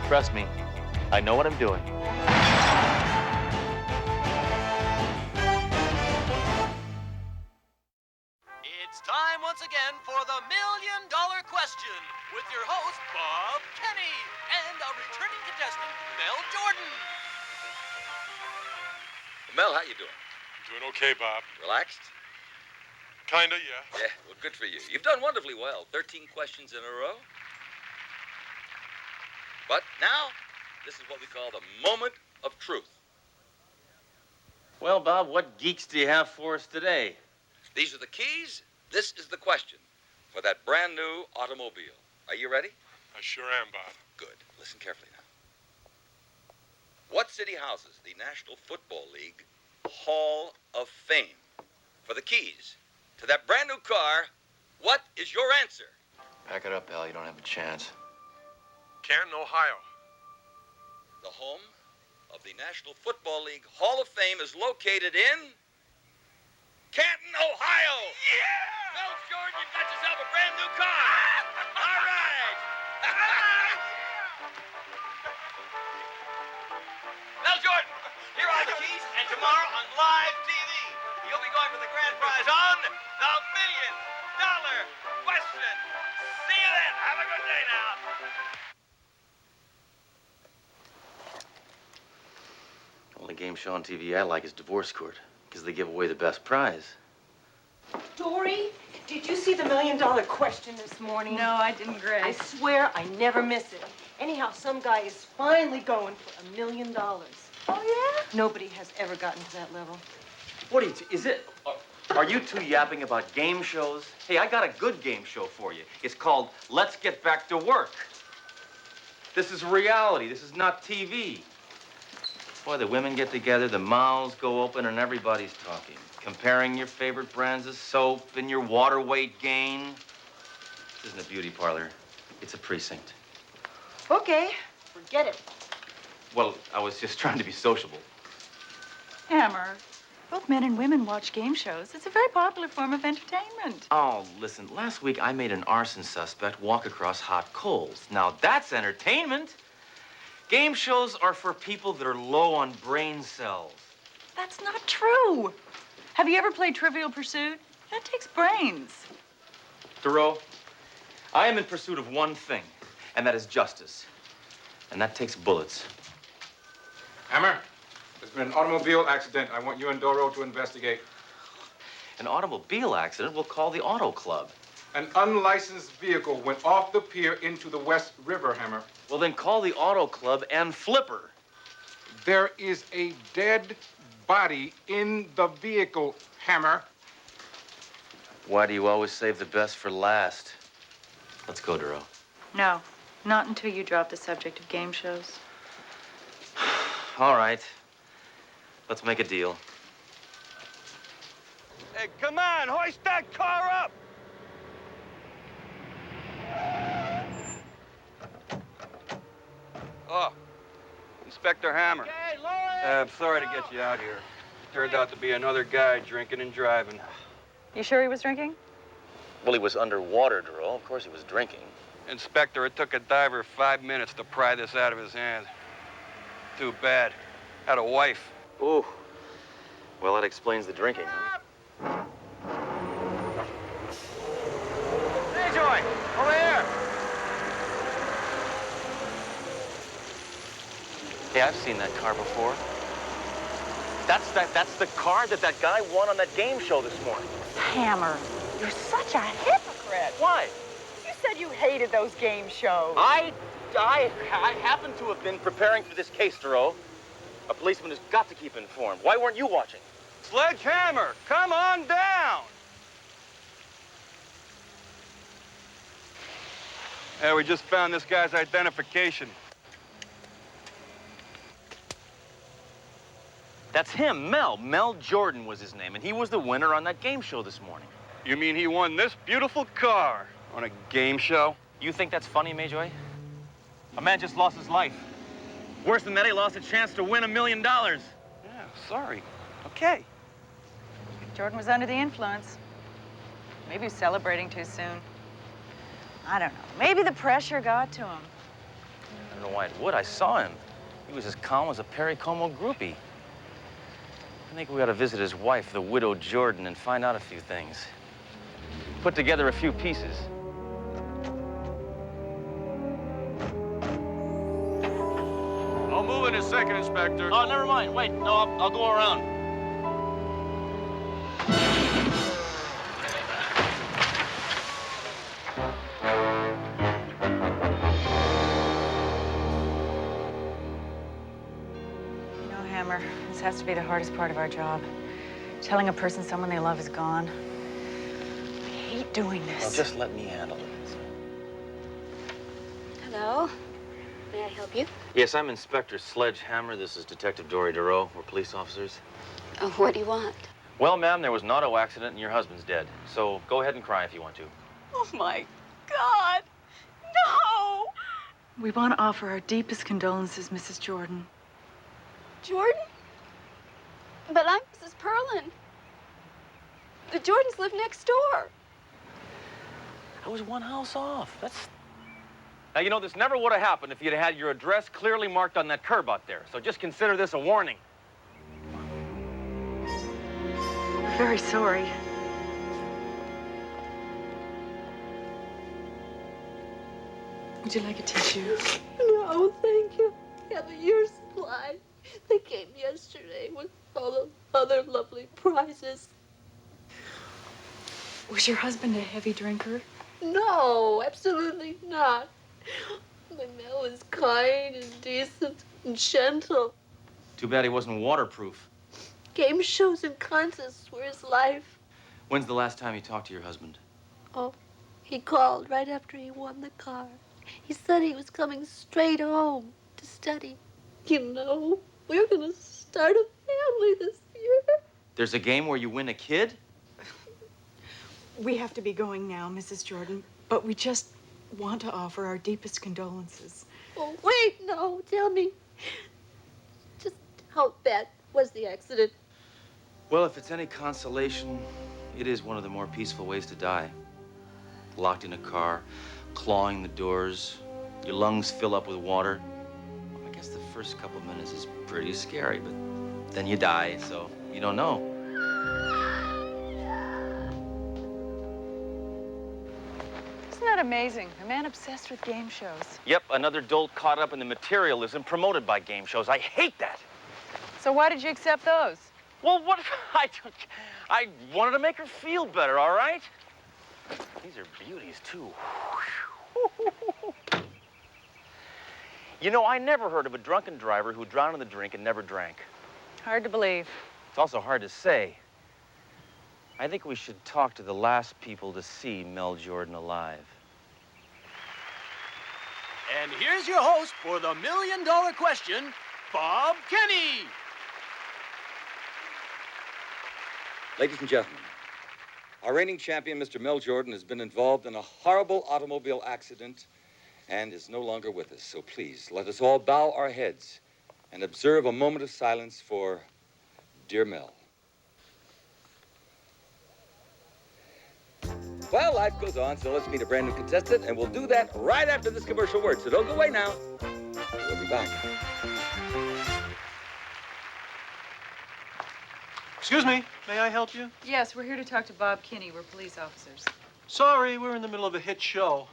Trust me, I know what I'm doing. It's time once again for the $1 Million Question with your host, Bob Kenny, and a returning contestant, Mel Jordan. Mel, how you doing? Doing okay, Bob. Relaxed? Kinda, yeah. Yeah, well, good for you. You've done wonderfully well. 13 questions in a row. But now, this is what we call the moment of truth. Well, Bob, what geeks do you have for us today? These are the keys. This is the question for that brand new automobile. Are you ready? I sure am, Bob. Good. Listen carefully now. What city houses the National Football League Hall of Fame? For the keys to that brand new car, what is your answer? Back it up, pal. You don't have a chance. Canton, Ohio. The home of the National Football League Hall of Fame is located in Canton, Ohio. Yeah! Mel Jordan, you've got yourself a brand new car. All right. Mel Jordan, here are the keys, and tomorrow on live TV, you'll be going for the grand prize on the $1 Million Question. See you then. Have a good day now. Only game show on TV I like is Divorce Court, because they give away the best prize. Dory, did you see the $1 Million Question this morning? No, I didn't, Grace. I swear I never miss it. Anyhow, some guy is finally going for $1 million. Oh, yeah? Nobody has ever gotten to that level. What are you, are you two yapping about game shows? Hey, I got a good game show for you. It's called Let's Get Back to Work. This is reality. This is not TV. Boy, the women get together, the mouths go open, and everybody's talking. Comparing your favorite brands of soap and your water weight gain. This isn't a beauty parlor. It's a precinct. Okay, forget it. Well, I was just trying to be sociable. Hammer, both men and women watch game shows. It's a very popular form of entertainment. Oh, listen, last week I made an arson suspect walk across hot coals. Now, that's entertainment. Game shows are for people that are low on brain cells. That's not true. Have you ever played Trivial Pursuit? That takes brains. Thoreau, I am in pursuit of one thing, and that is justice. And that takes bullets. Hammer, there's been an automobile accident. I want you and Doro to investigate. An automobile accident? We'll call the auto club. An unlicensed vehicle went off the pier into the West River, Hammer. Well, then call the auto club and Flipper. There is a dead body in the vehicle, Hammer. Why do you always save the best for last? Let's go, Duro. No, not until you drop the subject of game shows. All right. Let's make a deal. Hey, come on, hoist that car up! Oh, Inspector Hammer. Hey, Lloyd! I'm sorry to get you out here. Turned out to be another guy drinking and driving. You sure he was drinking? Well, he was underwater, Duro. Of course he was drinking. Inspector, it took a diver 5 minutes to pry this out of his hand. Too bad. Had a wife. Ooh. Well, that explains the drinking, huh? Hey, Joy, over here. Hey, I've seen that car before. That's the car that guy won on that game show this morning. Hammer, you're such a hypocrite. Why? You said you hated those game shows. I happen to have been preparing for this case, Duro. A policeman has got to keep informed. Why weren't you watching? Sledgehammer, come on down. Yeah, we just found this guy's identification. That's him, Mel. Mel Jordan was his name, and he was the winner on that game show this morning. You mean he won this beautiful car on a game show? You think that's funny, Mayjoy? A man just lost his life. Worse than that, he lost a chance to win $1 million. Yeah, sorry. Okay. Jordan was under the influence. Maybe he was celebrating too soon. I don't know. Maybe the pressure got to him. And know why it would. I saw him. He was as calm as a Perry Como groupie. I think we ought to visit his wife, the widow Jordan, and find out a few things. Put together a few pieces. I'll move in a second, Inspector. Oh, never mind. Wait, no, I'll go around. You know, Hammer, this has to be the hardest part of our job. Telling a person someone they love is gone. I hate doing this. Well, just let me handle it. Hello. May I help you? Yes, I'm Inspector Sledge Hammer. This is Detective Dory DeRoe. We're police officers. Oh, what do you want? Well, ma'am, there was an auto accident and your husband's dead. So go ahead and cry if you want to. Oh, my God. No! We want to offer our deepest condolences, Mrs. Jordan. Jordan? But I'm Mrs. Perlin. The Jordans live next door. I was one house off. That's... Now, you know, this never would have happened if you'd had your address clearly marked on that curb out there. So just consider this a warning. We're very sorry. Would you like a tissue? No, thank you. I have a year's supply. They came yesterday with all the other lovely prizes. Was your husband a heavy drinker? No, absolutely not. My Mel is kind and decent and gentle. Too bad he wasn't waterproof. Game shows and contests were his life. When's the last time you talked to your husband? Oh, he called right after he won the car. He said he was coming straight home to study. You know, we're gonna start a family this year. There's a game where you win a kid? We have to be going now, Mrs. Jordan, but we just want to offer our deepest condolences. Oh, wait, no, tell me. Just how bad was the accident? Well, if it's any consolation, it is one of the more peaceful ways to die. Locked in a car, clawing the doors, your lungs fill up with water. I guess the first couple of minutes is pretty scary, but then you die, so you don't know. Isn't that amazing? A man obsessed with game shows. Yep, another dolt caught up in the materialism promoted by game shows. I hate that. So why did you accept those? Well, what? I wanted to make her feel better, all right? These are beauties, too. You know, I never heard of a drunken driver who drowned in the drink and never drank. Hard to believe. It's also hard to say. I think we should talk to the last people to see Mel Jordan alive. And here's your host for the $1 million question, Bob Kenny. Ladies and gentlemen, our reigning champion, Mr. Mel Jordan, has been involved in a horrible automobile accident and is no longer with us. So please, let us all bow our heads and observe a moment of silence for dear Mel. Well, life goes on, so let's meet a brand new contestant, and we'll do that right after this commercial word. So don't go away now. We'll be back. Excuse me, may I help you? Yes, we're here to talk to Bob Kinney. We're police officers. Sorry, we're in the middle of a hit show.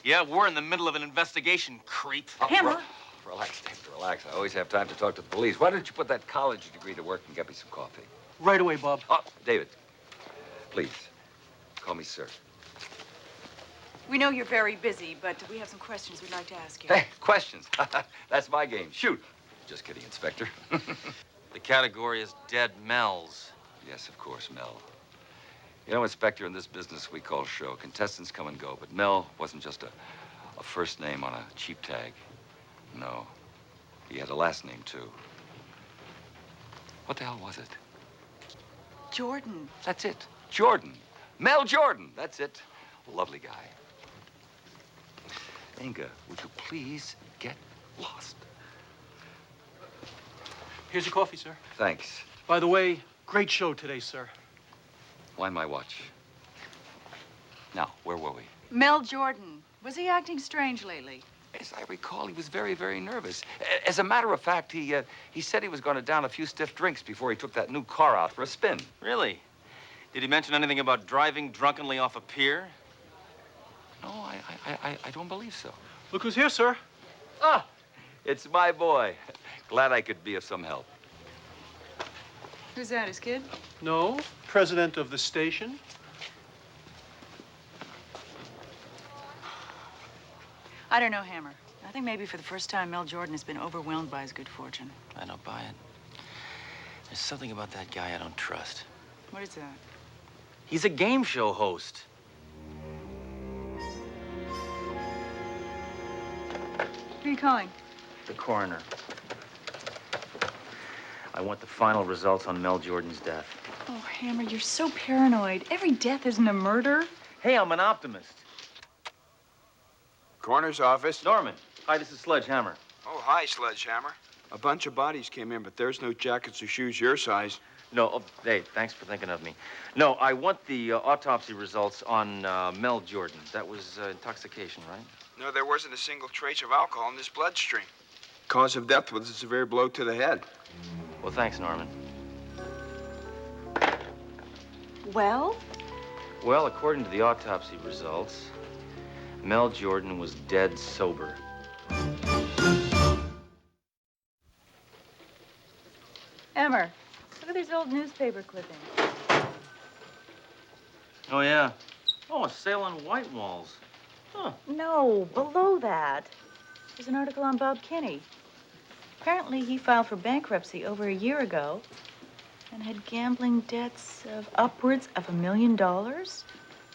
Yeah, we're in the middle of an investigation, creep. Hammer. Relax, David, relax. I always have time to talk to the police. Why don't you put that college degree to work and get me some coffee? Right away, Bob. Oh, David, please, call me sir. We know you're very busy, but we have some questions we'd like to ask you. Hey, questions. That's my game. Shoot. Just kidding, Inspector. The category is dead Mels. Yes, of course, Mel. You know, Inspector, in this business we call show, contestants come and go, but Mel wasn't just a first name on a cheap tag. No, he had a last name, too. What the hell was it? Jordan. That's it. Jordan. Mel Jordan. That's it. Lovely guy. Inga, would you please get lost? Here's your coffee, sir. Thanks. By the way, great show today, sir. Wind my watch. Now, where were we? Mel Jordan. Was he acting strange lately? As I recall, he was very, very nervous. As a matter of fact, he said he was going to down a few stiff drinks before he took that new car out for a spin. Really? Did he mention anything about driving drunkenly off a pier? No, I don't believe so. Look who's here, sir. Ah, it's my boy. Glad I could be of some help. Who's that, his kid? No, president of the station. I don't know, Hammer. I think maybe for the first time, Mel Jordan has been overwhelmed by his good fortune. I don't buy it. There's something about that guy I don't trust. What is that? He's a game show host. Who are you calling? The coroner. I want the final results on Mel Jordan's death. Oh, Hammer, you're so paranoid. Every death isn't a murder. Hey, I'm an optimist. Coroner's office. Norman. Hi, this is Sledge Hammer. Oh, hi, Sledgehammer. A bunch of bodies came in, but there's no jackets or shoes your size. No, oh, hey, thanks for thinking of me. No, I want the autopsy results on Mel Jordan. That was intoxication, right? No, there wasn't a single trace of alcohol in this bloodstream. Cause of death was a severe blow to the head. Well, thanks, Norman. Well? Well, according to the autopsy results, Mel Jordan was dead sober. Hammer, look at these old newspaper clippings. Oh, yeah. Oh, a sale on white walls. Huh. No, below that. There's an article on Bob Kinney. Apparently, he filed for bankruptcy over a year ago and had gambling debts of upwards of $1 million.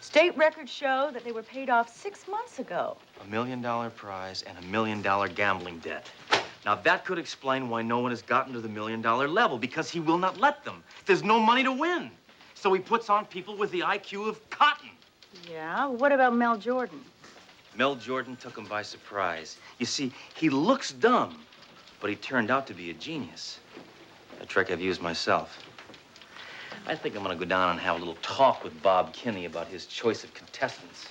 State records show that they were paid off 6 months ago. $1 million prize and $1 million gambling debt. Now, that could explain why no one has gotten to the $1 million level, because he will not let them. There's no money to win. So he puts on people with the IQ of cotton. Yeah? What about Mel Jordan? Mel Jordan took him by surprise. You see, he looks dumb, but he turned out to be a genius. A trick I've used myself. I think I'm gonna go down and have a little talk with Bob Kinney about his choice of contestants.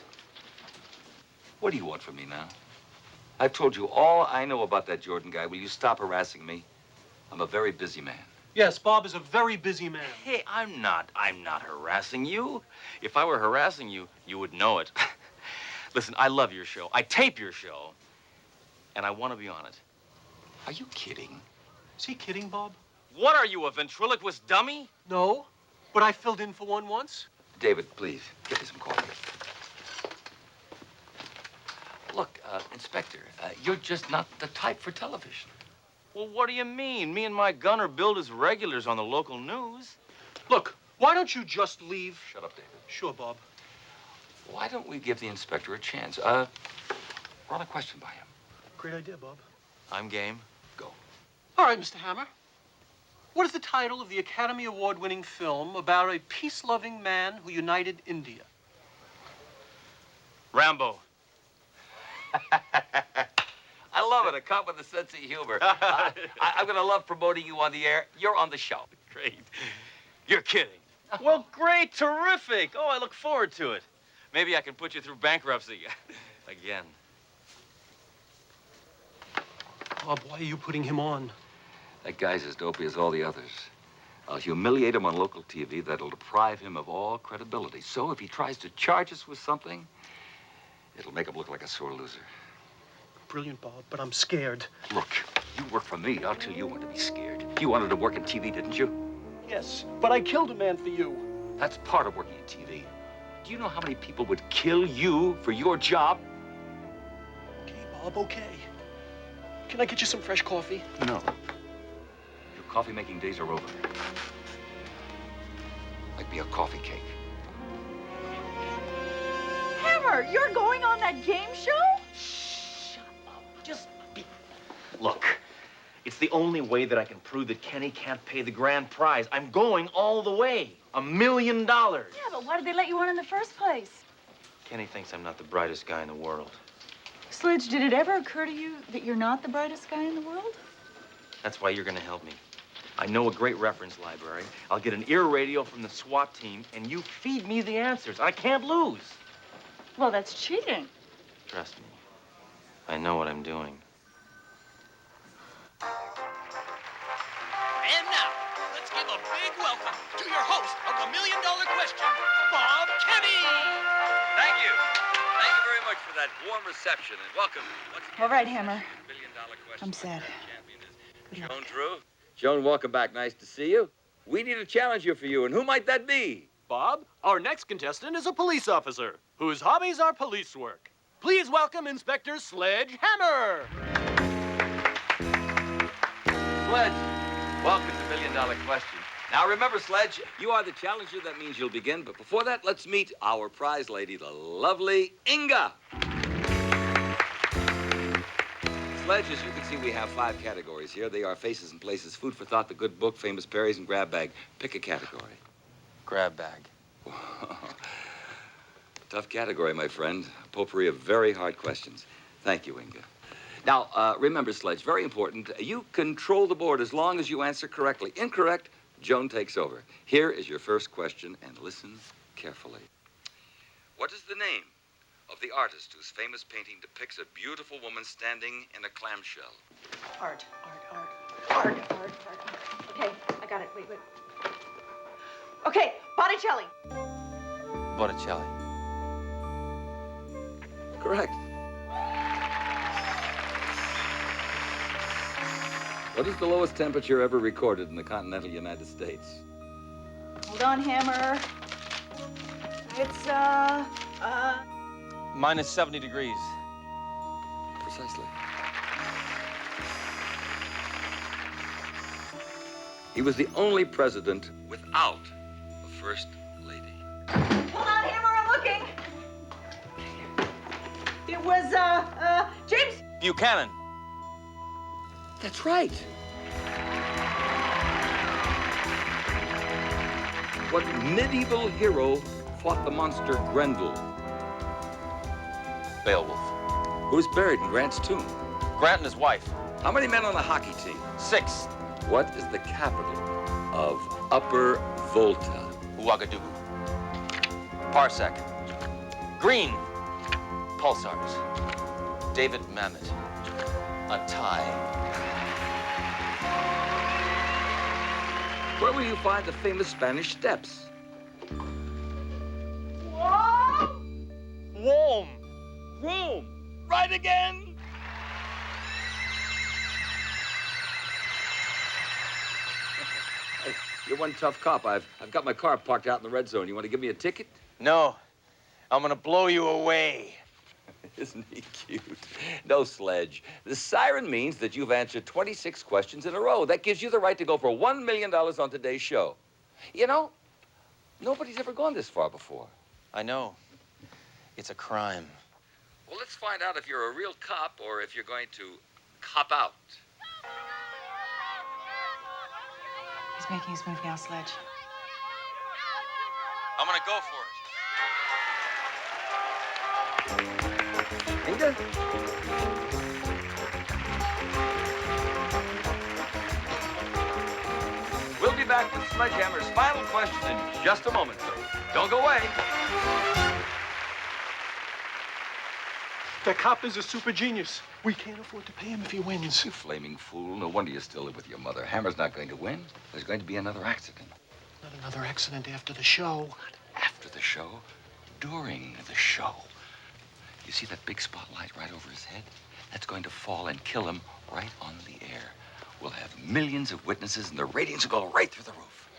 What do you want from me now? I've told you all I know about that Jordan guy. Will you stop harassing me? I'm a very busy man. Yes, Bob is a very busy man. Hey, I'm not harassing you. If I were harassing you, you would know it. Listen, I love your show. I tape your show, and I want to be on it. Are you kidding? Is he kidding, Bob? What are you, a ventriloquist dummy? No, but I filled in for one once. David, please, get me some coffee. Look, Inspector, you're just not the type for television. Well, what do you mean? Me and my gun are billed as regulars on the local news. Look, why don't you just leave? Shut up, David. Sure, Bob. Why don't we give the inspector a chance? Run a question by him. Great idea, Bob. I'm game. Go. All right, Mr. Hammer. What is the title of the Academy Award-winning film about a peace-loving man who united India? Rambo. I love it, a cop with a sense of humor. I'm going to love promoting you on the air. You're on the show. Great. You're kidding. Well, great, terrific. Oh, I look forward to it. Maybe I can put you through bankruptcy again. Bob, why are you putting him on? That guy's as dopey as all the others. I'll humiliate him on local TV. That'll deprive him of all credibility. So if he tries to charge us with something, it'll make him look like a sore loser. Brilliant, Bob, but I'm scared. Look, you work for me. I'll tell you when to be scared. You wanted to work in TV, didn't you? Yes, but I killed a man for you. That's part of working in TV. Do you know how many people would kill you for your job? Okay, Bob, okay. Can I get you some fresh coffee? No. Your coffee-making days are over. Like me a coffee cake. Hammer, you're going on that game show? Shut up. Just be... Look, it's the only way that I can prove that Kenny can't pay the grand prize. I'm going all the way. $1 million. Yeah, but why did they let you on in the first place? Kenny thinks I'm not the brightest guy in the world. Sledge, did it ever occur to you that you're not the brightest guy in the world? That's why you're going to help me. I know a great reference library. I'll get an ear radio from the SWAT team, and you feed me the answers. I can't lose. Well, that's cheating. Trust me. I know what I'm doing. And now, let's give a big welcome to your host of the $1 Million Question, Bob Kenny. Thank you. Thank you very much for that warm reception and welcome. Once again, All right, Hammer. $1 Million Question. I'm sad. Champion is Good luck. Joan Drew. Joan, welcome back. Nice to see you. We need a challenger for you, and who might that be? Bob, our next contestant is a police officer whose hobbies are police work. Please welcome Inspector Sledge Hammer. Sledge, welcome to $1 Million Question. Now remember, Sledge, you are the challenger. That means you'll begin. But before that, let's meet our prize lady, the lovely Inga. Sledge, as you can see, we have 5 categories here. They are faces and places, food for thought, the good book, famous berries, and grab bag. Pick a category. Grab bag. Tough category, my friend. A potpourri of very hard questions. Thank you, Inga. Now, remember, Sledge, very important. You control the board as long as you answer correctly. Incorrect, Joan takes over. Here is your first question, and listen carefully. What is the name of the artist whose famous painting depicts a beautiful woman standing in a clamshell? Art. Okay, I got it. Wait. Okay, Botticelli. Botticelli. Correct. What is the lowest temperature ever recorded in the continental United States? Hold on, Hammer. It's, Minus 70 degrees. Precisely. He was the only president without a first lady. Hold on, Hammer, I'm looking. It was, James. Buchanan. That's right. What medieval hero fought the monster Grendel? Beowulf. Who's buried in Grant's tomb? Grant and his wife. How many men on the hockey team? 6. What is the capital of Upper Volta? Ouagadougou. Parsec. Green. Pulsars. David Mamet. A tie. Where will you find the famous Spanish Steps? Rome. Rome. Right again. Hey, you're one tough cop. I've got my car parked out in the red zone. You want to give me a ticket? No. I'm gonna blow you away. Isn't he cute? No, Sledge. The siren means that you've answered 26 questions in a row. That gives you the right to go for $1 million on today's show. You know, nobody's ever gone this far before. I know. It's a crime. Well, let's find out if you're a real cop or if you're going to cop out. He's making his move now, Sledge. I'm gonna go for it. Inga? We'll be back with Sledgehammer's final question in just a moment. Don't go away. The cop is a super genius. We can't afford to pay him if he wins. You flaming fool. No wonder you still live with your mother. Hammer's not going to win. There's going to be another accident. Not another accident after the show. Not after the show. During the show. You see that big spotlight right over his head? That's going to fall and kill him right on the air. We'll have millions of witnesses and the ratings will go right through the roof.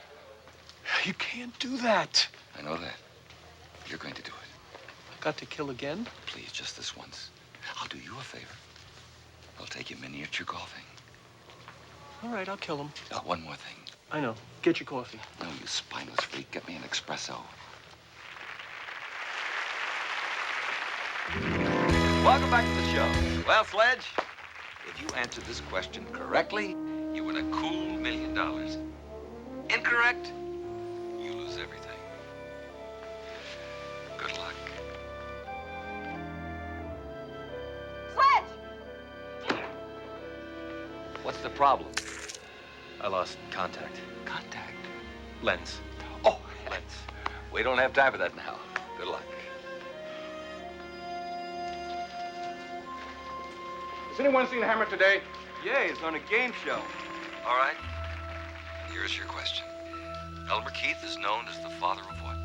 You can't do that. I know that. You're going to do it. I got to kill again? Please, just this once. I'll do you a favor. I'll take you miniature golfing. All right, I'll kill him. One more thing. I know. Get your coffee. No, you spineless freak. Get me an espresso. Welcome back to the show. Well, Sledge, if you answer this question correctly, you win a cool $1 million. Incorrect, you lose everything. Good luck. Sledge! What's the problem? I lost contact. Contact. Lens. Oh, Lens. we don't have time for that now. Good luck. Has anyone seen Hammer today? Yeah, he's on a game show. All right. Here's your question. Elmer Keith is known as the father of what?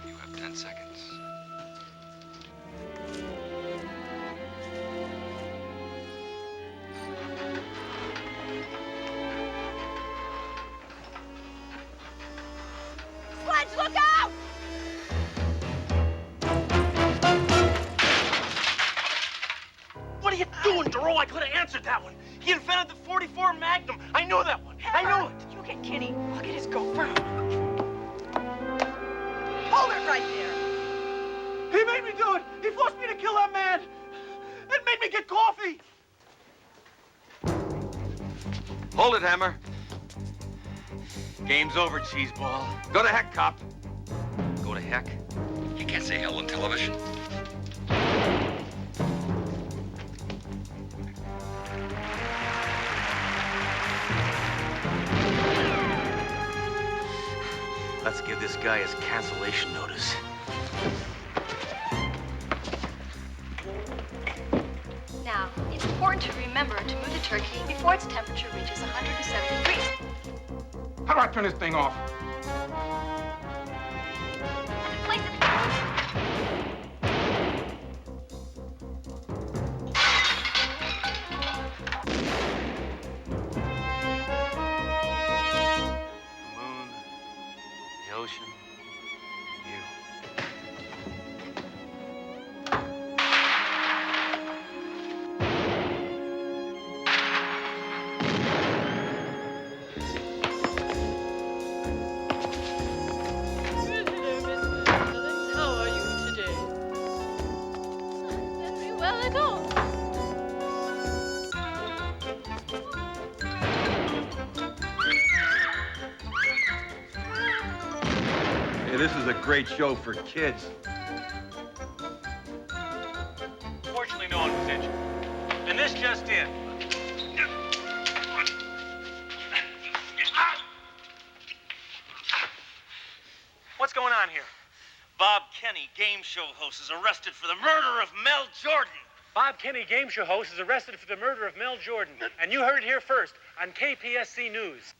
You have 10 seconds. Sledge, look out! What are you doing, Duro? I could have answered that one. He invented the 44 Magnum. I knew that one. I knew it. You get Kenny. I'll get his gopher. Hold it right there. He made me do it. He forced me to kill that man. It made me get coffee. Hold it, Hammer. Game's over, cheeseball. Go to heck, cop. Go to heck. You can't say hell on television. Let's give this guy his cancellation notice. Now, it's important to remember to move the turkey before its temperature reaches 170 degrees. How do I turn this thing off? And place it. The moon, the ocean, you. How are you today? Very well at all. Hey, this is a great show for kids. Fortunately, no one was injured. And this just in. What's going on here? Bob Kenny, game show host, is arrested for the murder of Mel Jordan. Bob Kenny, game show host, is arrested for the murder of Mel Jordan. And you heard it here first on KPSC News.